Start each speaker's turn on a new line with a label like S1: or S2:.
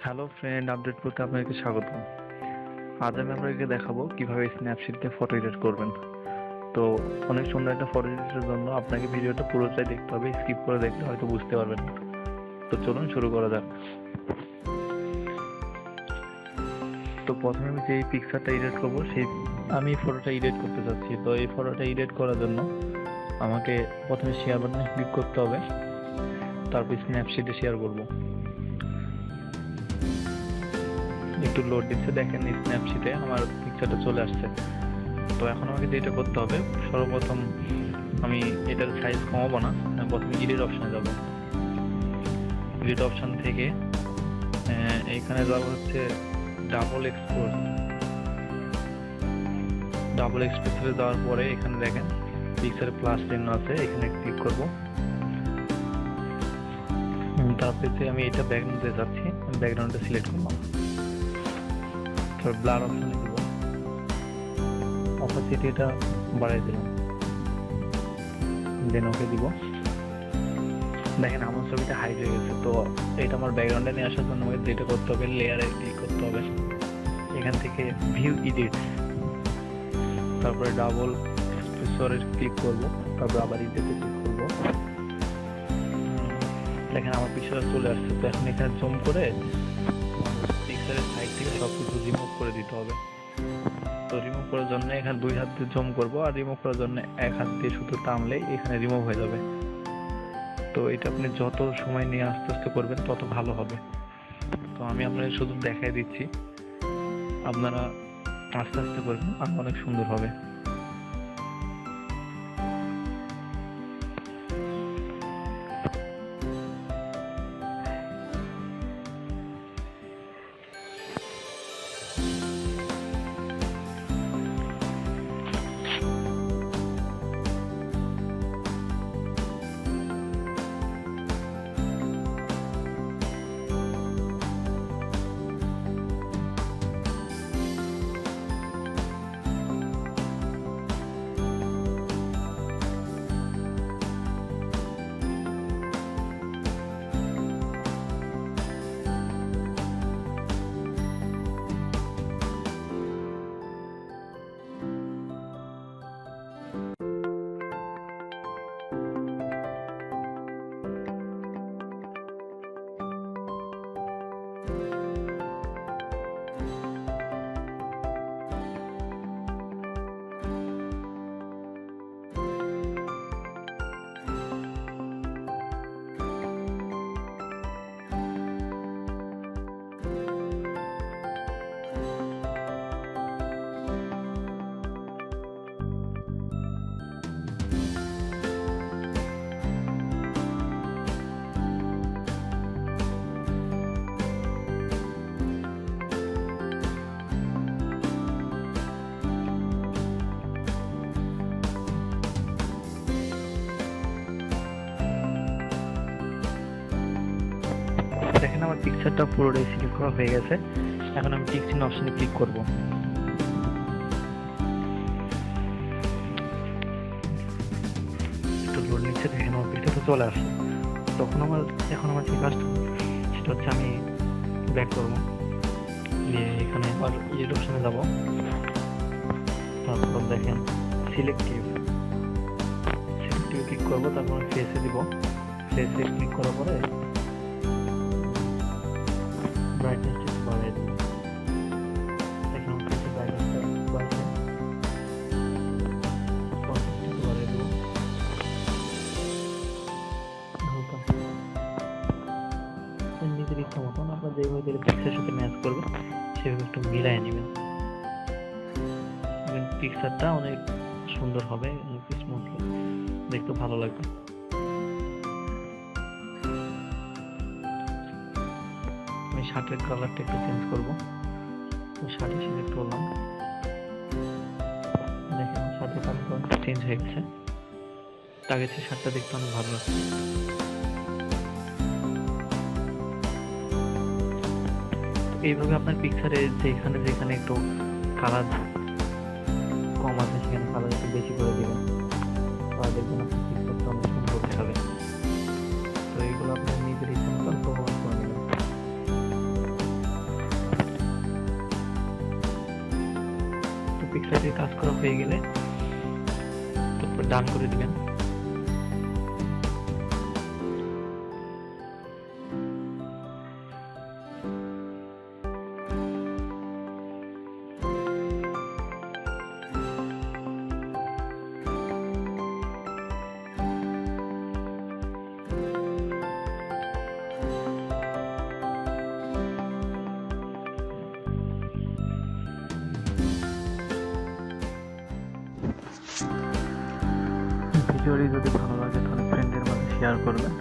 S1: Hello friend, update করতে আপনাকে স্বাগত। আজ আমি আপনাকে দেখাবো কিভাবে স্ন্যাপশিট দিয়ে ফটো এডিট করবেন। তো অনেক সুন্দর একটা ফটো এডিটের জন্য আপনাকে ভিডিওটা পুরোটাই দেখতে হবে, স্কিপ করে দেখলে হয়তো বুঝতে পারবেন না। তো চলুন শুরু করা যাক। তো প্রথমে আমি যে পিকচারটা এডিট করবো আমি ফটোটা এডিট করতে চাচ্ছি। তো এই ফটোটা এডিট করার জন্য আমাকে প্রথমে শেয়ার বাটনে ক্লিক করতে হবে, তারপর স্ন্যাপশিটে শেয়ার করবো। একটু লোড দিচ্ছে, দেখেন স্ন্যাপশিটে আমার পিকচারটা চলে আসছে। তো এখন আমাকে যেটা করতে হবে, সর্বপ্রথম আমি এটার সাইজ কমাবো না, আমি প্রথমে এডিট অপশানে যাব। এডিট অপশান থেকে এইখানে যাবো হচ্ছে ডাবল এক্সপ্রেসে যাওয়ার পরে এখানে দেখেন পিকচারে প্লাস চিহ্ন আছে, এখানে ক্লিক করব। তারপরে আমি এটা ব্যাকগ্রাউন্ডে যাচ্ছি, ব্যাকগ্রাউন্ডটা সিলেক্ট করলাম। তারপর ব্লার অপশানে দিব, অপাসিটিটা বাড়িয়ে দিলাম, দেন ওকে দিব। দেখেন আমার ছবিটা হাইড হয়ে গেছে। তো এটা আমার ব্যাকগ্রাউন্ডে নিয়ে আসার জন্য আমাকে যেটা করতে হবে, লেয়ারে ক্লিক করতে হবে, এখান থেকে ভিউ এডিট, তারপরে ডাবল এক্সপ্রেসরে ক্লিক করব, তারপর আবার এডিটে ক্লিক করব। দেখেন আমার পিকচার চলে আসছে। তো এখন এখানে জুম করে পিকচারের সাইড থেকে সবকিছু রিমুভ করে দিতে হবে। তো রিমুভ করার জন্য এখানে দুই হাত দিয়ে জুম করব, আর রিমুভ করার জন্য এক হাত দিয়ে শুধু টানলেই এখানে রিমুভ হয়ে যাবে। তো এটা আপনি যত সময় নিয়ে আস্তে আস্তে করবেন তত ভালো হবে। তো আমি আপনাদের শুধু দেখাই দিচ্ছি, আপনারা আস্তে আস্তে করবেন আর অনেক সুন্দর হবে। দেখেন আমার পিকচারটা পুরোটাই সিলেক্ট করা হয়ে গেছে। এখন আমি টিক চিহ্ন অপশনে ক্লিক করব। একটু লোড নিচ্ছে, দেখেন আমার পিকচারটা চলে আসছে। এখন আমার যে কাজটা সেটা হচ্ছে আমি ব্যাক করবো, দিয়ে এখানে আবার এডিট অপশনে যাব। তারপর দেখেন সিলেক্টিভ ক্লিক করবো, তারপর ফেসে দিব। ফেসে ক্লিক করার পরে ব্রাইটনেসটা একটু বাড়িয়ে দেবো। দেখেন আমার ফেসে ব্রাইটনেসটা বাড়ছে, কন্ট্রাস্ট একটু বাড়িয়ে দেবো হালকা। নিজের ইচ্ছা মতন আপনার যেভাবে দিলে পিকচারের সাথে ম্যাচ করবে সেভাবে একটু মিলাই নেবেন। পিকচারটা অনেক সুন্দর হবে, স্মুথলি দেখতে ভালো লাগবে। আমি শার্টের কালারটা একটু চেঞ্জ করবো, শার্টে সিলেক্ট করলাম। দেখেন শার্টের কালারটা চেঞ্জ হয়ে গেছে, আগে থেকে শার্টটা দেখতে অনেক ভালো লাগছে। এইভাবে আপনার পিকচারে যেখানে যেখানে একটু কালার কম আছে সেখানে কালার একটু বেশি করে দিবেন, তাহলে দেখবেন আপনার পিকচারটা অনেক সুন্দর হবে। তো এইগুলো আপনার নিজের ইচ্ছা মতন ব্যবহার করে নেবেন। সাইডে কাজ করা হয়ে গেলে তারপর ডান করে দিবেন। ভিডিওটি যদি ভালো লাগে তাহলে ফ্রেন্ডের মাঝে শেয়ার করবেন।